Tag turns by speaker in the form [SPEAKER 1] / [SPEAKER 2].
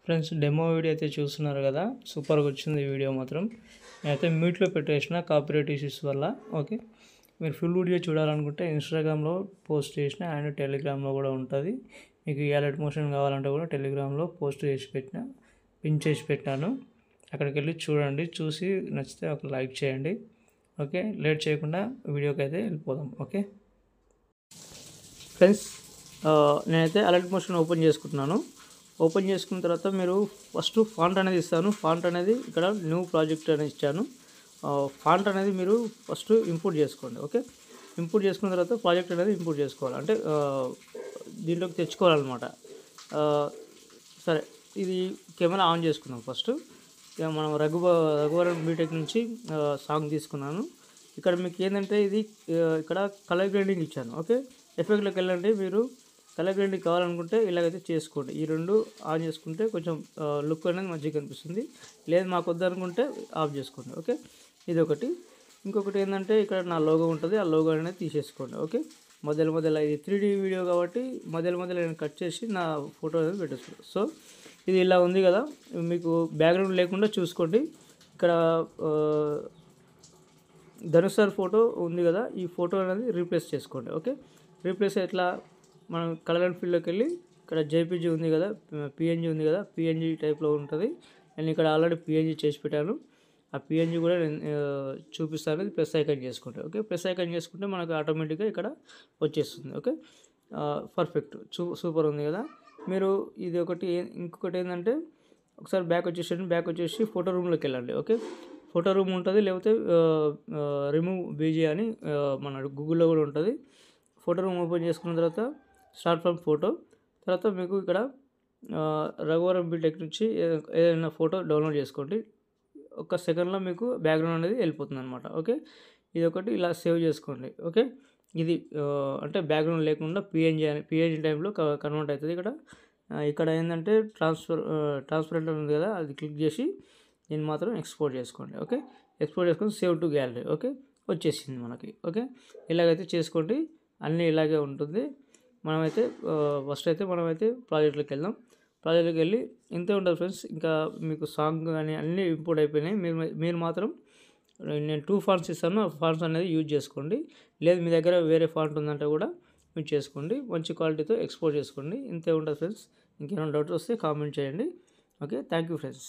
[SPEAKER 1] Friends demo video అయితే చూస్తున్నారు కదా, సూపర్గా వచ్చింది ఈ వీడియో మాత్రం. నేనైతే మ్యూట్లో పెట్టేసిన కాపీరైట్ ఇష్యూస్ వల్ల. ఓకే, మీరు ఫుల్ వీడియో చూడాలనుకుంటే ఇన్స్టాగ్రామ్లో పోస్ట్ చేసిన అండ్ టెలిగ్రామ్లో కూడా ఉంటుంది. మీకు అలర్ట్ మోషన్ కావాలంటే కూడా టెలిగ్రామ్లో పోస్ట్ చేసి పెట్టిన, పిన్ చేసి పెట్టాను. అక్కడికి వెళ్ళి చూడండి, చూసి నచ్చితే ఒక లైక్ చేయండి. ఓకే, లేట్ చేయకుండా వీడియోకి అయితే వెళ్ళిపోదాం. ఓకే ఫ్రెండ్స్, నేనైతే అలర్ట్ మోషన్ ఓపెన్ చేసుకుంటున్నాను. ఓపెన్ చేసుకున్న తర్వాత మీరు ఫస్ట్ ఫాంట్ అనేది ఇస్తాను. ఫాంట్ అనేది ఇక్కడ న్యూ ప్రాజెక్ట్ అనేది ఇచ్చాను. ఫాంట్ అనేది మీరు ఫస్ట్ ఇంపోర్ట్ చేసుకోండి. ఓకే, ఇంపోర్ట్ చేసుకున్న తర్వాత ప్రాజెక్ట్ అనేది ఇంపోర్ట్ చేసుకోవాలి, అంటే దీంట్లోకి తెచ్చుకోవాలన్నమాట. సరే, ఇది కెమెరా ఆన్ చేసుకున్నాం. ఫస్ట్ మనం రఘువరన్ బీటెక్ నుంచి సాంగ్ తీసుకున్నాను. ఇక్కడ మీకు ఏంటంటే ఇది ఇక్కడ కలర్ గ్రేడింగ్ ఇచ్చాను. ఓకే, ఎఫెక్ట్లోకి వెళ్ళండి. మీరు కలర్ గ్రేడింగ్ కావాలనుకుంటే ఇలాగైతే చేసుకోండి. ఈ రెండు ఆన్ చేసుకుంటే కొంచెం లుక్ అనేది మంచిగా కనిపిస్తుంది. లేదు మాకు వద్దనుకుంటే ఆఫ్ చేసుకోండి. ఓకే, ఇది ఒకటి. ఇంకొకటి ఏంటంటే ఇక్కడ నా లోగో ఉంటుంది, ఆ లోగో అనేది తీసేసుకోండి. ఓకే, మధ్యలో ఇది 3D వీడియో కాబట్టి మధ్యలో నేను కట్ చేసి నా ఫోటో అనేది పెట్టేసుకోండి. సో ఇది ఇలా ఉంది కదా, మీకు బ్యాక్గ్రౌండ్ లేకుండా చూసుకోండి. ఇక్కడ ధనుష్ సార్ ఫోటో ఉంది కదా, ఈ ఫోటో అనేది రీప్లేస్ చేసుకోండి. ఓకే, రీప్లేస్ ఎట్లా, మనం కలర్ అండ్ ఫీల్డ్లోకి వెళ్ళి ఇక్కడ జేపీజీ ఉంది కదా, పిఎన్జీ ఉంది కదా, పిఎన్జీ టైప్లో ఉంటుంది. నేను ఇక్కడ ఆల్రెడీ పిఎన్జీ చేసి పెట్టాను. ఆ పిఎన్జీ కూడా నేను చూపిస్తాను. ప్రెస్ ఐకాన్ చేసుకోండి. ఓకే, ప్రెస్ ఐకాన్ చేసుకుంటే మనకు ఆటోమేటిక్గా ఇక్కడ వచ్చేస్తుంది. ఓకే, పర్ఫెక్ట్, సూపర్ ఉంది కదా. మీరు ఇది ఒకటి. ఇంకొకటి ఏంటంటే ఒకసారి బ్యాక్ వచ్చేసి ఫోటో రూమ్లోకి వెళ్ళండి. ఓకే, ఫోటో రూమ్ ఉంటుంది, లేకపోతే రిమూవ్ బీజీ అని మన గూగుల్లో కూడా ఉంటుంది. ఫోటో రూమ్ ఓపెన్ చేసుకున్న తర్వాత స్టార్ట్ ఫ్రమ్ ఫోటో, తర్వాత మీకు ఇక్కడ రఘువరన్ బీటెక్ నుంచి ఏదైనా ఫోటో డౌన్లోడ్ చేసుకోండి. ఒక సెకండ్లో మీకు బ్యాక్గ్రౌండ్ అనేది వెళ్ళిపోతుంది అనమాట. ఓకే, ఇది ఒకటి ఇలా సేవ్ చేసుకోండి. ఓకే, ఇది అంటే బ్యాక్గ్రౌండ్ లేకుండా పిఎన్జీ టైంలో కన్వర్ట్ అవుతుంది. ఇక్కడ ఏంటంటే ట్రాన్స్పరెంట్ ఉంది కదా, అది క్లిక్ చేసి దీన్ని మాత్రం ఎక్స్పోర్ట్ చేసుకోండి. ఓకే, ఎక్స్పోర్ట్ చేసుకొని సేవ్ టు గ్యాలరీ. ఓకే, వచ్చేసింది మనకి. ఓకే, ఇలాగైతే చేసుకోండి, అన్నీ ఇలాగే ఉంటుంది. మనమైతే ఫస్ట్ అయితే ప్రాజెక్ట్లోకి వెళ్దాం. ప్రాజెక్ట్లోకి వెళ్ళి ఇంతే ఉంటుంది ఫ్రెండ్స్. ఇంకా మీకు సాంగ్ కానీ అన్నీ ఇంపోర్ట్ అయిపోయినాయి. మీరు మాత్రం నేను 2 ఫాంట్స్ ఇస్తాను, ఆ ఫాంట్స్ అనేది యూజ్ చేసుకోండి. లేదు మీ దగ్గర వేరే ఫాంట్ ఉందంటే కూడా యూజ్ చేసుకోండి. మంచి క్వాలిటీతో ఎక్స్పోర్ట్ చేసుకోండి. ఇంతే ఉంటుంది ఫ్రెండ్స్. ఇంకేమైనా డౌట్స్ వస్తే కామెంట్ చేయండి. Okay, thank you friends.